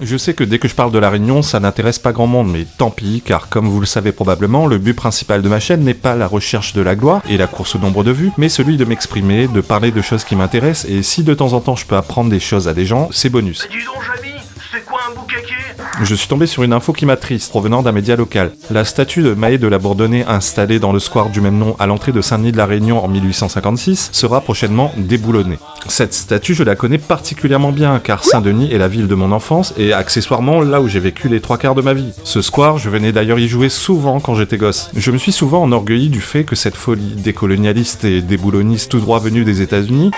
Je sais que dès que je parle de La Réunion, ça n'intéresse pas grand monde, mais tant pis, car comme vous le savez probablement, le but principal de ma chaîne n'est pas la recherche de la gloire et la course au nombre de vues, mais celui de m'exprimer, de parler de choses qui m'intéressent, et si de temps en temps je peux apprendre des choses à des gens, c'est bonus. Dis donc, Jamy, c'est quoi un boucaquet? Je suis tombé sur une info qui m'attriste, provenant d'un média local. La statue de Mahé de la Bourdonnais installée dans le square du même nom à l'entrée de Saint-Denis de la Réunion en 1856 sera prochainement déboulonnée. Cette statue, je la connais particulièrement bien, car Saint-Denis est la ville de mon enfance et accessoirement là où j'ai vécu les 3/4 de ma vie. Ce square, je venais d'ailleurs y jouer souvent quand j'étais gosse. Je me suis souvent enorgueilli du fait que cette folie décolonialiste et déboulonniste tout droit venue des États-Unis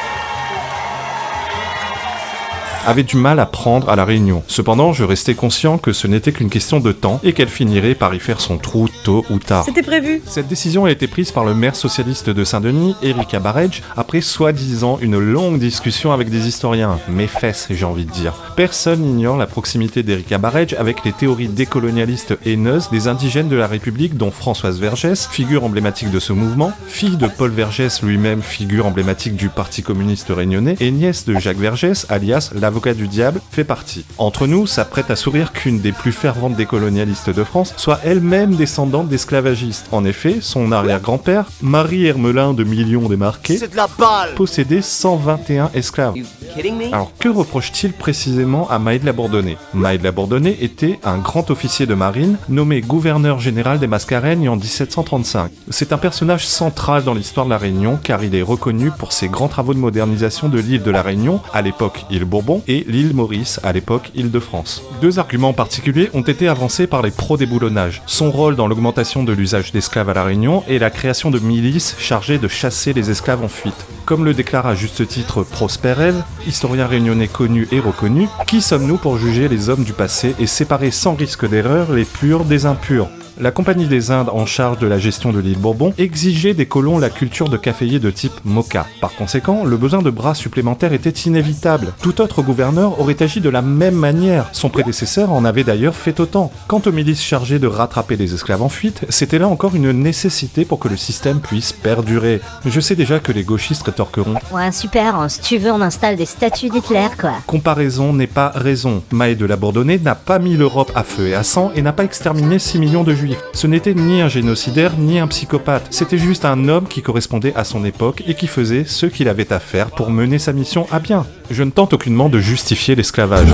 avait du mal à prendre à La Réunion. Cependant, je restais conscient que ce n'était qu'une question de temps et qu'elle finirait par y faire son trou tôt ou tard. C'était prévu. Cette décision a été prise par le maire socialiste de Saint-Denis, Erika Barej, après soi-disant une longue discussion avec des historiens. Mes fesses, j'ai envie de dire. Personne n'ignore la proximité d'Erika Barej avec les théories décolonialistes haineuses des indigènes de la République, dont Françoise Vergès, figure emblématique de ce mouvement, fille de Paul Vergès, lui-même figure emblématique du Parti communiste réunionnais, et nièce de Jacques Vergès, alias l'avocat du diable, fait partie. Entre nous, ça prête à sourire qu'une des plus ferventes décolonialistes de France soit elle-même descendante d'esclavagistes. En effet, son arrière-grand-père, Marie Hermelin de Million démarqué, C'est de la balle! possédait 121 esclaves. You kidding me? Alors, que reproche-t-il précisément à Mahé de la Bourdonnais? Mahé de la Bourdonnais était un grand officier de marine, nommé gouverneur général des Mascareignes en 1735. C'est un personnage central dans l'histoire de la Réunion, car il est reconnu pour ses grands travaux de modernisation de l'île de la Réunion, à l'époque île Bourbon, et l'île Maurice, à l'époque Île-de-France. Deux arguments particuliers ont été avancés par les pro-déboulonnage. Son rôle dans l'augmentation de l'usage d'esclaves à la Réunion et la création de milices chargées de chasser les esclaves en fuite. Comme le déclare à juste titre Prosper Ève, historien réunionnais connu et reconnu, qui sommes-nous pour juger les hommes du passé et séparer sans risque d'erreur les purs des impurs? La Compagnie des Indes, en charge de la gestion de l'île Bourbon, exigeait des colons la culture de caféiers de type moka. Par conséquent, le besoin de bras supplémentaires était inévitable. Tout autre gouverneur aurait agi de la même manière. Son prédécesseur en avait d'ailleurs fait autant. Quant aux milices chargées de rattraper les esclaves en fuite, c'était là encore une nécessité pour que le système puisse perdurer. Je sais déjà que les gauchistes rétorqueront « Ouais, super, si tu veux, on installe des statues d'Hitler, quoi. » Comparaison n'est pas raison. Mahé de la Bourdonnais n'a pas mis l'Europe à feu et à sang et n'a pas exterminé 6 millions de juifs. Ce n'était ni un génocidaire ni un psychopathe, c'était juste un homme qui correspondait à son époque et qui faisait ce qu'il avait à faire pour mener sa mission à bien. Je ne tente aucunement de justifier l'esclavage.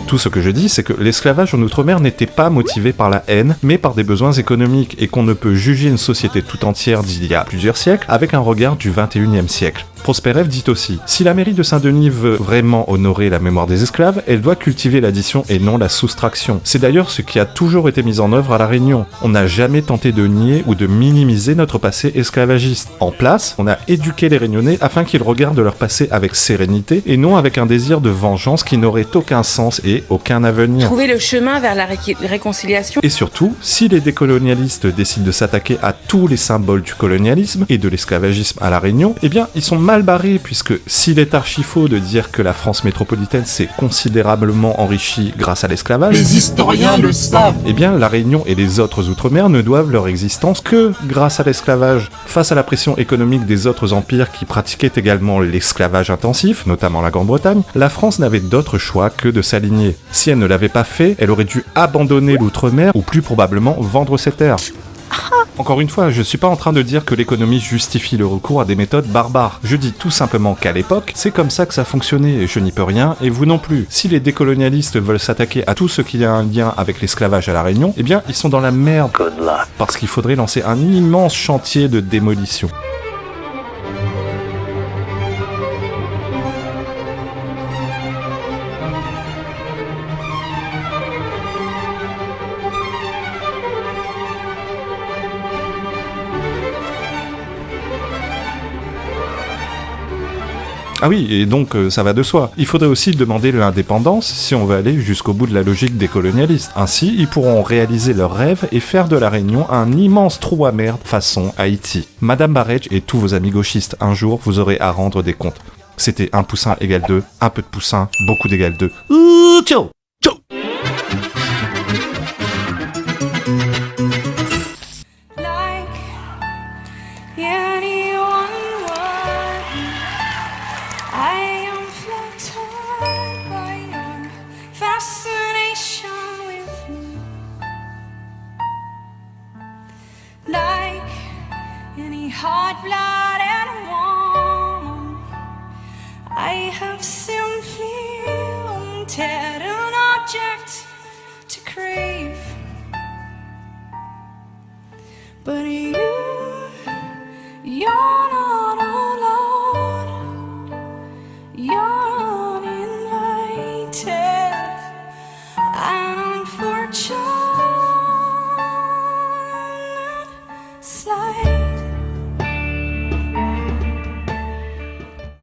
Tout ce que je dis, c'est que l'esclavage en Outre-mer n'était pas motivé par la haine, mais par des besoins économiques, et qu'on ne peut juger une société tout entière d'il y a plusieurs siècles avec un regard du 21e siècle. Prosper Ève dit aussi « Si la mairie de Saint-Denis veut vraiment honorer la mémoire des esclaves, elle doit cultiver l'addition et non la soustraction. C'est d'ailleurs ce qui a toujours été mis en œuvre à La Réunion. On n'a jamais tenté de nier ou de minimiser notre passé esclavagiste. En place, on a éduqué les Réunionnais afin qu'ils regardent leur passé avec sérénité et non avec un désir de vengeance qui n'aurait aucun sens et aucun avenir. Trouver le chemin vers la réconciliation. Et surtout, si les décolonialistes décident de s'attaquer à tous les symboles du colonialisme et de l'esclavagisme à La Réunion, eh bien, ils sont mal barrés, puisque s'il est archi faux de dire que la France métropolitaine s'est considérablement enrichie grâce à l'esclavage, Les historiens le savent. eh bien, La Réunion et les autres Outre-mer ne doivent leur existence que grâce à l'esclavage. Face à la pression économique des autres empires qui pratiquaient également l'esclavage intensif, notamment la Grande-Bretagne, la France n'avait d'autre choix que de s'aligner. Si elle ne l'avait pas fait, elle aurait dû abandonner l'Outre-mer ou plus probablement vendre ses terres. Encore une fois, je suis pas en train de dire que l'économie justifie le recours à des méthodes barbares. Je dis tout simplement qu'à l'époque, c'est comme ça que ça fonctionnait, et je n'y peux rien, et vous non plus. Si les décolonialistes veulent s'attaquer à tout ce qui a un lien avec l'esclavage à La Réunion, eh bien, ils sont dans la merde. Good luck. Parce qu'il faudrait lancer un immense chantier de démolition. Ah oui, et donc ça va de soi. Il faudrait aussi demander l'indépendance si on veut aller jusqu'au bout de la logique décolonialiste. Ainsi, ils pourront réaliser leurs rêves et faire de La Réunion un immense trou à merde façon Haïti. Madame Barej et tous vos amis gauchistes, un jour, vous aurez à rendre des comptes. C'était 1 poussin égale 2, un peu de poussin, beaucoup d'égale 2. Ouh, ciao! Ciao! I am flattered by your hot-blooded woman. I have simply wanted an object to crave. But you're